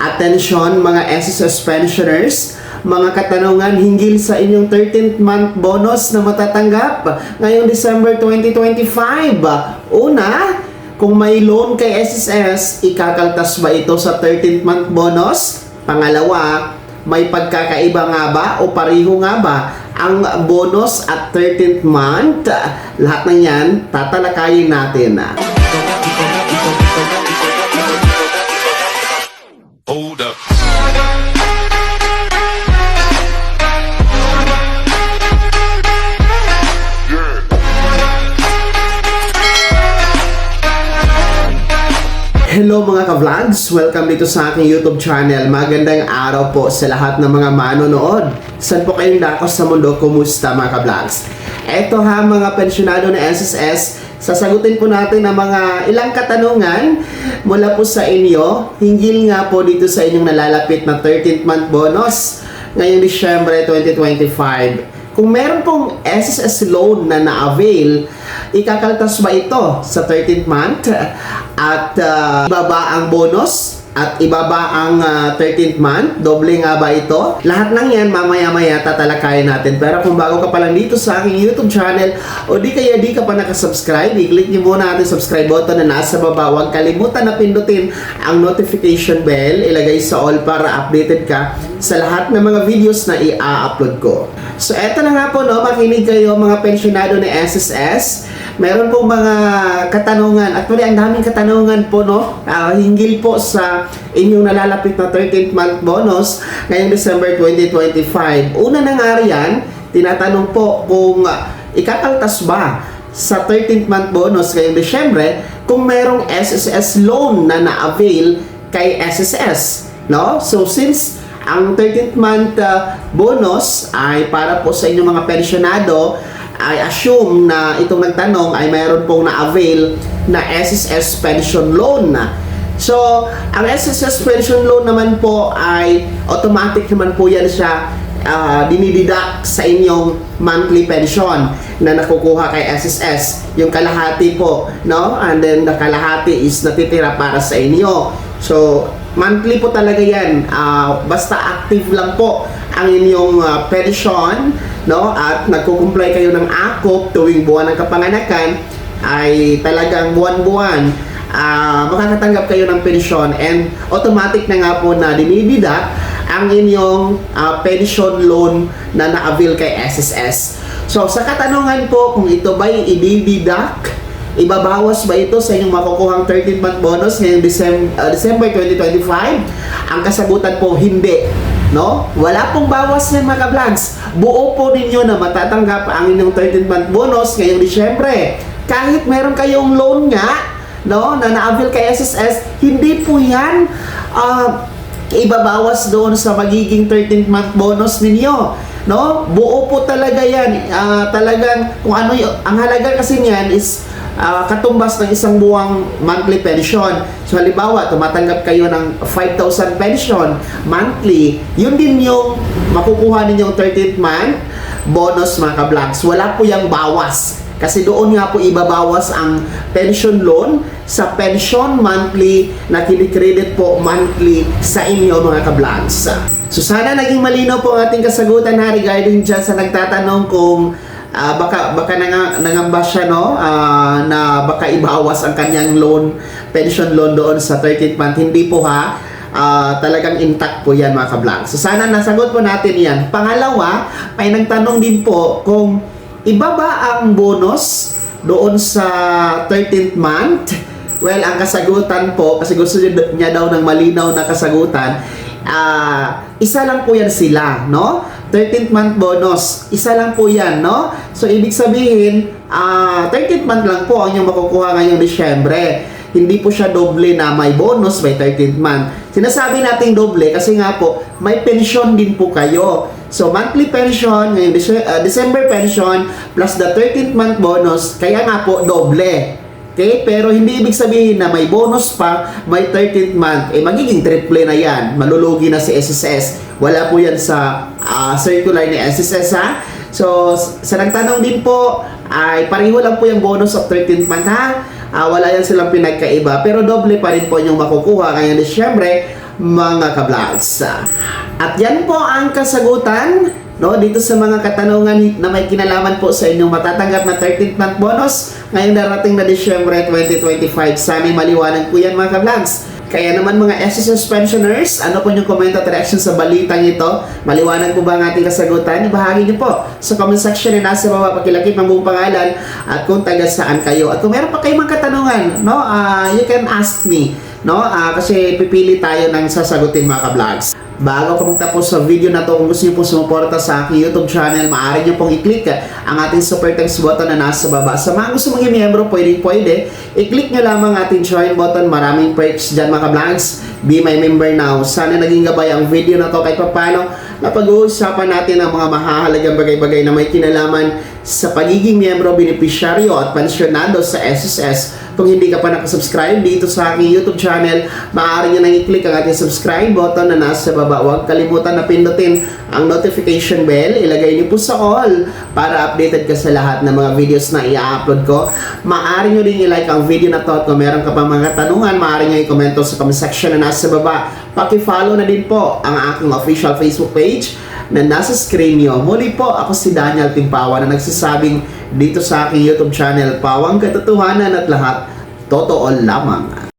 Attention mga SSS pensioners, mga katanungan hinggil sa inyong 13th month bonus na matatanggap ngayong December 2025. Una, kung may loan kay SSS, ikakaltas ba ito sa 13th month bonus? Pangalawa, may pagkakaiba nga ba o pareho nga ba ang bonus at 13th month? Lahat ng yan, tatalakayin natin. Hold up. Hello mga ka-vlogs! Welcome dito sa aking YouTube channel. Magandang araw po sa lahat ng mga manonood. Saan po kayong dakos sa mundo? Kumusta mga ka-vlogs? Eto ha mga pensyonado na SSS, sasagutin po natin ang mga ilang katanungan mula po sa inyo hinggil nga po dito sa inyong nalalapit na 13th month bonus ngayong Disyembre 2025. Kung meron pong SSS loan na na-avail, ikakaltas ba ito sa 13th month? At ibaba ang bonus? At ibaba ang 13th month? Doble nga ba ito? Lahat ng yan mamaya-maya tatalakayin natin. Pero kung bago ka pa lang dito sa aking YouTube channel o di ka pa nakasubscribe, i-click niyo muna natin subscribe button na nasa baba. Huwag kalimutan na pindutin ang notification bell. Ilagay sa all para updated ka sa lahat ng mga videos na i-upload ko. So eto na nga po, no, makinig kayo mga pensyonado ni SSS. Meron pong mga katanungan. Actually, ang daming katanungan po, no? Hinggil po sa inyong nalalapit na 13th month bonus ngayong December 2025. Una na nga riyan, tinatanong po kung ikakaltas ba sa 13th month bonus ngayong Disyembre kung merong SSS loan na na-avail kay SSS, no? So, since ang 13th month bonus ay para po sa inyong mga pensyonado, I assume na itong nagtanong ay mayroon pong na-avail na SSS pension loan. So, ang SSS pension loan naman po ay automatic naman po yan siya dinideduct sa inyong monthly pension na nakukuha kay SSS. Yung kalahati po, no? And then the kalahati is natitira para sa inyo. So, monthly po talaga yan. Basta active lang po ang inyong pension, no? At nagkukumplay kayo ng akop tuwing buwan ng kapanganakan, ay talagang buwan-buwan makakatanggap kayo ng pensyon, and automatic na nga po na dinididak ang inyong pension loan na na-avail kay SSS. So sa katanungan po kung ito ba'y idididak, ibabawas ba ito sa inyong makukuhang 13th month bonus ngayong December 2025? Ang kasagutan po, hindi. No? Wala pong bawas yan mga ka-vlogs. Buo po ninyo na matatanggap ang inyong 13th month bonus ngayong Disyembre. Kahit meron kayong loan nga, no, na na-avail kay SSS, hindi po yan ibabawas doon sa magiging 13th month bonus ninyo. No? Buo po talaga yan. Talagang kung ano ang halaga kasi niyan is katumbas ng isang buwang monthly pension. So halimbawa, tumatanggap kayo ng 5,000 pension monthly, yun din yung makukuha ninyong 13th month bonus mga ka-vlogs. Wala po yung bawas. Kasi doon nga po ibabawas ang pension loan sa pension monthly na kinikredit po monthly sa inyo mga ka-vlogs. So sana naging malinaw po ang ating kasagutan na regarding dyan sa nagtatanong kung baka nangamba siya, no, na baka ibawas ang kanyang loan, pension loan doon sa 13th month. Hindi po ha, talagang intact po yan mga ka-vlog. So sana nasagot po natin yan. Pangalawa, may nagtanong din po kung iba ba ang bonus doon sa 13th month. Well, ang kasagutan po, kasi gusto niya daw ng malinaw na kasagutan, isa lang po yan sila, no? 13th month bonus, isa lang po yan, no? So, ibig sabihin, 13th month lang po ang inyong makukuha ngayong Disyembre. Hindi po siya doble na may bonus by 13th month. Sinasabi nating doble kasi nga po, may pension din po kayo. So, monthly pension, ngayong December pension, plus the 13th month bonus, kaya nga po, doble. Okay? Pero hindi ibig sabihin na may bonus pa, may 13th month. Magiging triple na yan. Malulugi na si SSS. Wala po yan sa circular ni SSS, ha? So, sa nagtanong din po, ay pareho lang po yung bonus of 13th month, ha? Wala yan silang pinagkaiba. Pero doble pa rin po yung makukuha ngayong Disyembre mga ka-vlogs. At yan po ang kasagutan, no, dito sa mga katanungan na may kinalaman po sa inyong matatanggap na 13th month bonus ngayong darating na Disyembre 2025. Sana'y maliwanag po yan mga ka-vlogs. Kaya naman mga SSS pensioners, ano po yung comment at reaction sa balitang ito? Maliwanag po ba ang ating kasagutan? Ibahagi niyo po sa comment section na nasa baba, pakilagip ng buong pangalan at kung taga saan kayo. At kung meron pa kayong mga katanungan, no, you can ask me, no, kasi pipili tayo ng sasagutin mga ka-vlogs. Bago ko magtapos sa video na to, kung gusto niyo po sumuporta sa aking YouTube channel, maaari niyo pong i-click ang ating super thanks button na nasa baba. Sa mga gusto maging miyembro, pwede, i-click niyo lamang ating join button. Maraming perks dyan mga ka-vlogs. Be my member now. Sana naging gabay ang video na to kahit papano na pag-uusapan natin ang mga mahahalagang bagay-bagay na may kinalaman sa pagiging miyembro, benepisyaryo at pensyonado sa SSS. Kung hindi ka pa nakasubscribe dito sa aking YouTube channel, maaari nyo nang i-click ang ating subscribe button na nasa baba. Huwag kalimutan na pindutin ang notification bell. Ilagay niyo po sa all para updated ka sa lahat ng mga videos na i-upload ko. Maaari nyo rin i-like ang video na to at kung meron ka pang mga tanungan, maaari nyo i-komento sa comment section na nasa baba. Paki-follow na din po ang aking official Facebook page na nasa screen nyo. Muli po, ako si Daniel Timpawa na nagsasabing dito sa aking YouTube channel, pawang katotohanan at lahat totoo lamang.